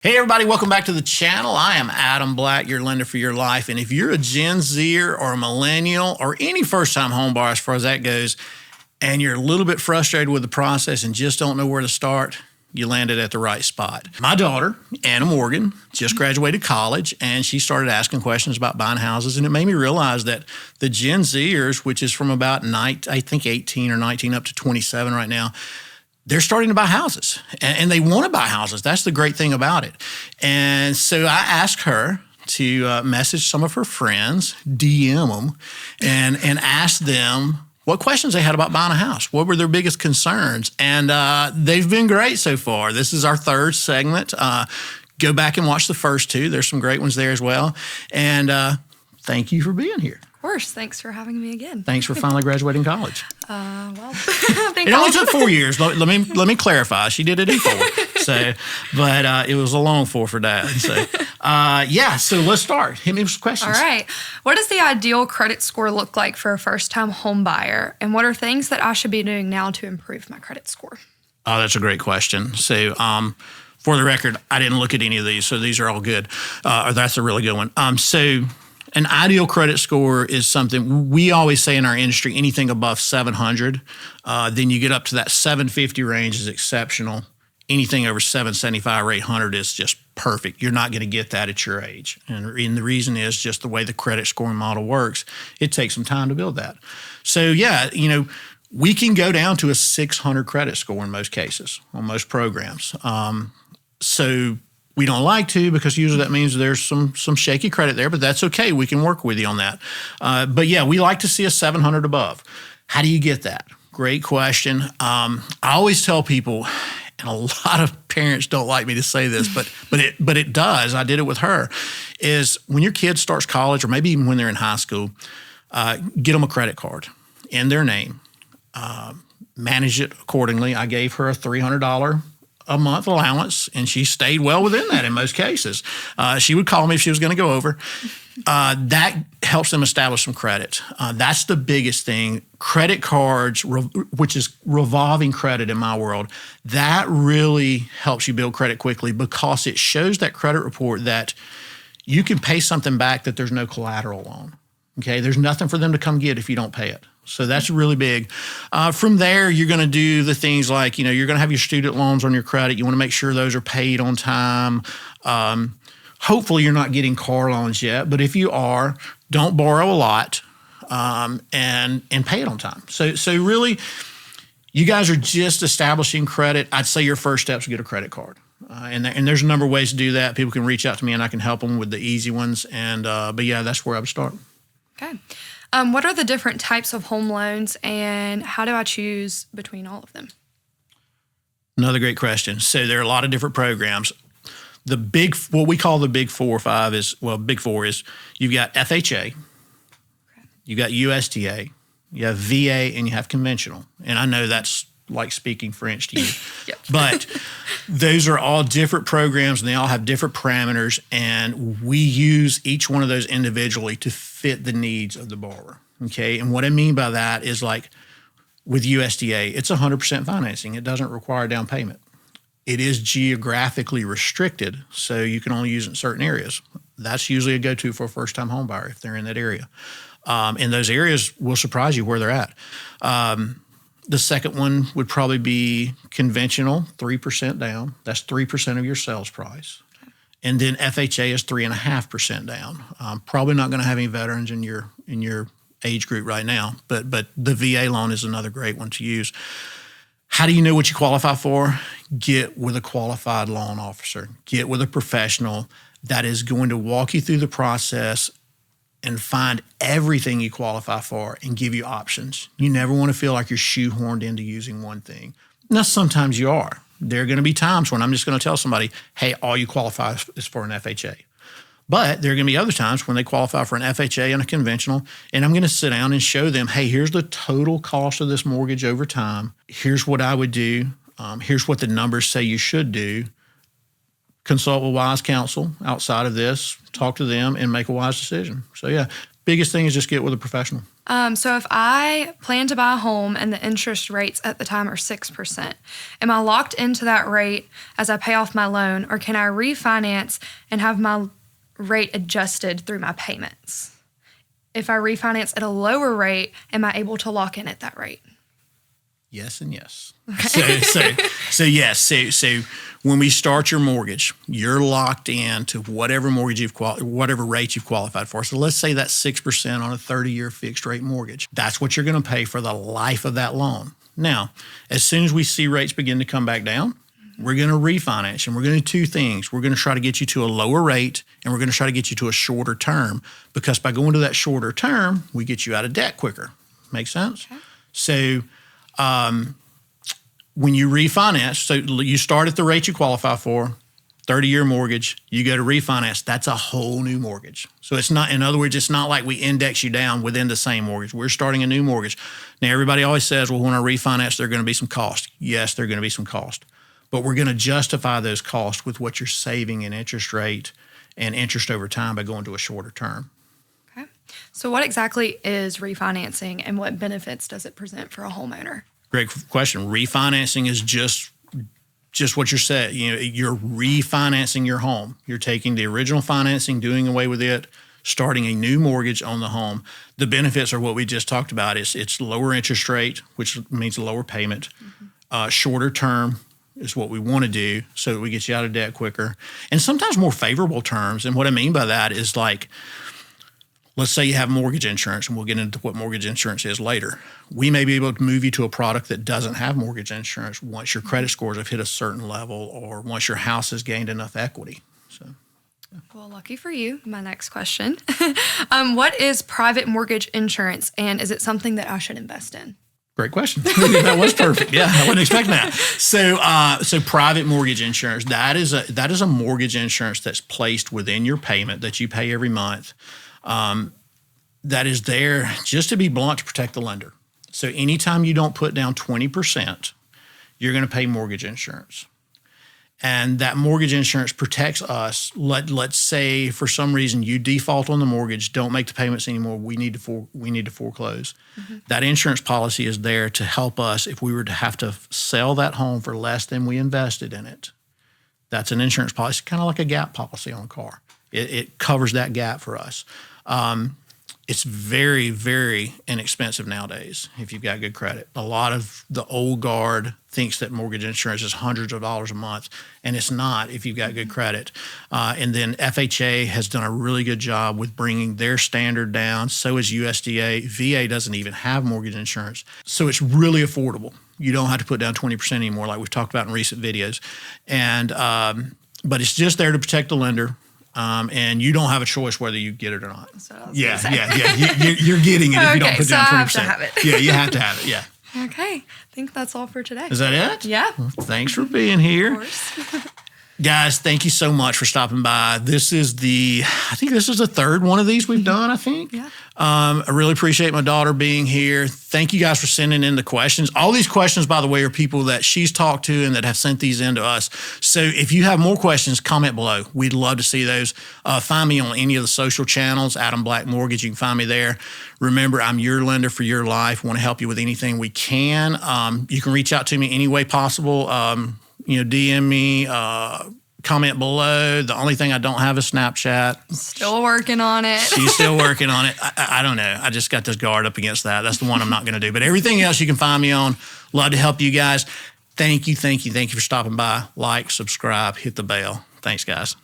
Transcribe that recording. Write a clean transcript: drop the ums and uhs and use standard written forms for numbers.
Hey everybody, welcome back to the channel. I am Adam Black, your lender for your life. And if you're a Gen Zer or a Millennial or any first-time home buyer as far as that goes, and you're a little bit frustrated with the process and just don't know where to start, you landed at the right spot. My daughter, Anna Morgan, just graduated college and she started asking questions about buying houses, and it made me realize that the Gen Zers, which is from about 18 or 19 up to 27 right now, they're starting to buy houses and they want to buy houses. That's the great thing about it. And so I asked her to message some of her friends, DM them, and ask them what questions they had about buying a house. What were their biggest concerns? And they've been great so far. This is our third segment. Go back and watch the first two. There's some great ones there as well. And thank you for being here. Of course. Thanks for having me again. Thanks for finally graduating college. It only took 4 years. Let me clarify. She did it in 4. But it was a long 4 for Dad. So let's start. Hit me with some questions. All right. What does the ideal credit score look like for a first-time home buyer? And what are things that I should be doing now to improve my credit score? Oh, that's a great question. So for the record, I didn't look at any of these, so these are all good. Or that's a really good one. So an ideal credit score is something we always say in our industry, anything above 700, then you get up to that 750 range is exceptional. Anything over 775 or 800 is just perfect. You're not going to get that at your age. And the reason is just the way the credit scoring model works. It takes some time to build that. So yeah, we can go down to a 600 credit score in most cases on most programs. So we don't like to, because usually that means there's some shaky credit there, but that's okay. We can work with you on that. But yeah, we like to see a 700 above. How do you get that? Great question. I always tell people, and a lot of parents don't like me to say this, but it does. I did it with her. Is when your kid starts college, or maybe even when they're in high school, get them a credit card in their name. Manage it accordingly. I gave her a $300 a month allowance, and she stayed well within that in most cases. She would call me if she was going to go over. That helps them establish some credit. That's the biggest thing. Credit cards, which is revolving credit in my world, that really helps you build credit quickly, because it shows that credit report that you can pay something back that there's no collateral on. Okay, there's nothing for them to come get if you don't pay it. So that's really big. From there, you're going to do the things like, you're going to have your student loans on your credit. You want to make sure those are paid on time. Hopefully you're not getting car loans yet, but if you are, don't borrow a lot and pay it on time. So really, you guys are just establishing credit. I'd say your first step is to get a credit card. And there's a number of ways to do that. People can reach out to me and I can help them with the easy ones. But yeah, that's where I would start. Okay. What are the different types of home loans, and how do I choose between all of them? Another great question. So there are a lot of different programs. What we call the big 4 or 5 big 4 is you've got FHA, okay, you've got USDA, you have VA, and you have conventional. And I know that's like speaking French to you. Yep. But those are all different programs, and they all have different parameters, and we use each one of those individually to fit the needs of the borrower, okay? And what I mean by that is, like with USDA, it's 100% financing. It doesn't require down payment. It is geographically restricted, so you can only use it in certain areas. That's usually a go-to for a first-time home buyer if they're in that area. And those areas will surprise you where they're at. The second one would probably be conventional, 3% down. That's 3% of your sales price. And then FHA is 3.5% down. Probably not going to have any veterans in your age group right now, but the VA loan is another great one to use. How do you know what you qualify for? Get with a qualified loan officer. Get with a professional that is going to walk you through the process and find everything you qualify for and give you options. You never want to feel like you're shoehorned into using one thing. Now, sometimes you are. There are going to be times when I'm just going to tell somebody, hey, all you qualify is for an FHA. But there are going to be other times when they qualify for an FHA and a conventional, and I'm going to sit down and show them, hey, here's the total cost of this mortgage over time. Here's what I would do. Here's what the numbers say you should do. Consult with wise counsel outside of this, talk to them, and make a wise decision. So yeah, Biggest thing is just get with a professional. So if I plan to buy a home and the interest rates at the time are 6%, am I locked into that rate as I pay off my loan, or can I refinance and have my rate adjusted through my payments? If I refinance at a lower rate, am I able to lock in at that rate? Yes and yes. Okay. So yes. So when we start your mortgage, you're locked in to whatever mortgage whatever rate you've qualified for. So let's say that's 6% on a 30-year fixed rate mortgage. That's what you're going to pay for the life of that loan. Now, as soon as we see rates begin to come back down, we're going to refinance, and we're going to do two things. We're going to try to get you to a lower rate, and we're going to try to get you to a shorter term, because by going to that shorter term, we get you out of debt quicker. Make sense? Okay. So when you refinance, so you start at the rate you qualify for, 30-year mortgage, you go to refinance, that's a whole new mortgage. So it's not, in other words, it's not like we index you down within the same mortgage. We're starting a new mortgage. Now, everybody always says, well, when I refinance, there are going to be some cost. Yes, there are going to be some cost. But we're going to justify those costs with what you're saving in interest rate and interest over time by going to a shorter term. Okay. So what exactly is refinancing, and what benefits does it present for a homeowner? Great question. Refinancing is just what you're saying. You're refinancing your home. You're taking the original financing, doing away with it, starting a new mortgage on the home. The benefits are what we just talked about. It's lower interest rate, which means a lower payment, shorter term is what we want to do so that we get you out of debt quicker, and sometimes more favorable terms. And what I mean by that is, like, let's say you have mortgage insurance, and we'll get into what mortgage insurance is later. We may be able to move you to a product that doesn't have mortgage insurance once your credit scores have hit a certain level, or once your house has gained enough equity. So, well, lucky for you. My next question. What is private mortgage insurance, and is it something that I should invest in? Great question. That was perfect. Yeah, I wasn't expecting that. So private mortgage insurance, that is a mortgage insurance that's placed within your payment that you pay every month. That is there just to be blunt, to protect the lender. So anytime you don't put down 20%, you're going to pay mortgage insurance. And that mortgage insurance protects us. Let's say for some reason you default on the mortgage, don't make the payments anymore, we need to foreclose. Mm-hmm. That insurance policy is there to help us if we were to have to sell that home for less than we invested in it. That's an insurance policy, kind of like a gap policy on a car. It covers that gap for us. It's very, very inexpensive nowadays if you've got good credit. A lot of the old guard thinks that mortgage insurance is hundreds of dollars a month, and it's not if you've got good credit. And then FHA has done a really good job with bringing their standard down. So is USDA. VA doesn't even have mortgage insurance. So it's really affordable. You don't have to put down 20% anymore, like we've talked about in recent videos. And but it's just there to protect the lender. And you don't have a choice whether you get it or not. Yeah. You're getting it if you don't put down 20%. I have to have it. Yeah, you have to have it. Yeah. Okay. I think that's all for today. Is that it? Yeah. Well, thanks for being here. Of course. Guys, thank you so much for stopping by. I think this is the third one of these we've done, I think. Yeah. I really appreciate my daughter being here. Thank you guys for sending in the questions. All these questions, by the way, are people that she's talked to and that have sent these in to us. So if you have more questions, comment below. We'd love to see those. Find me on any of the social channels, Adam Black Mortgage. You can find me there. Remember, I'm your lender for your life. Want to help you with anything we can. You can reach out to me any way possible. DM me, comment below. The only thing I don't have is Snapchat. Still working on it. She's still working on it. I don't know. I just got this guard up against that. That's the one I'm not going to do. But everything else you can find me on. Love to help you guys. Thank you for stopping by. Like, subscribe, hit the bell. Thanks, guys.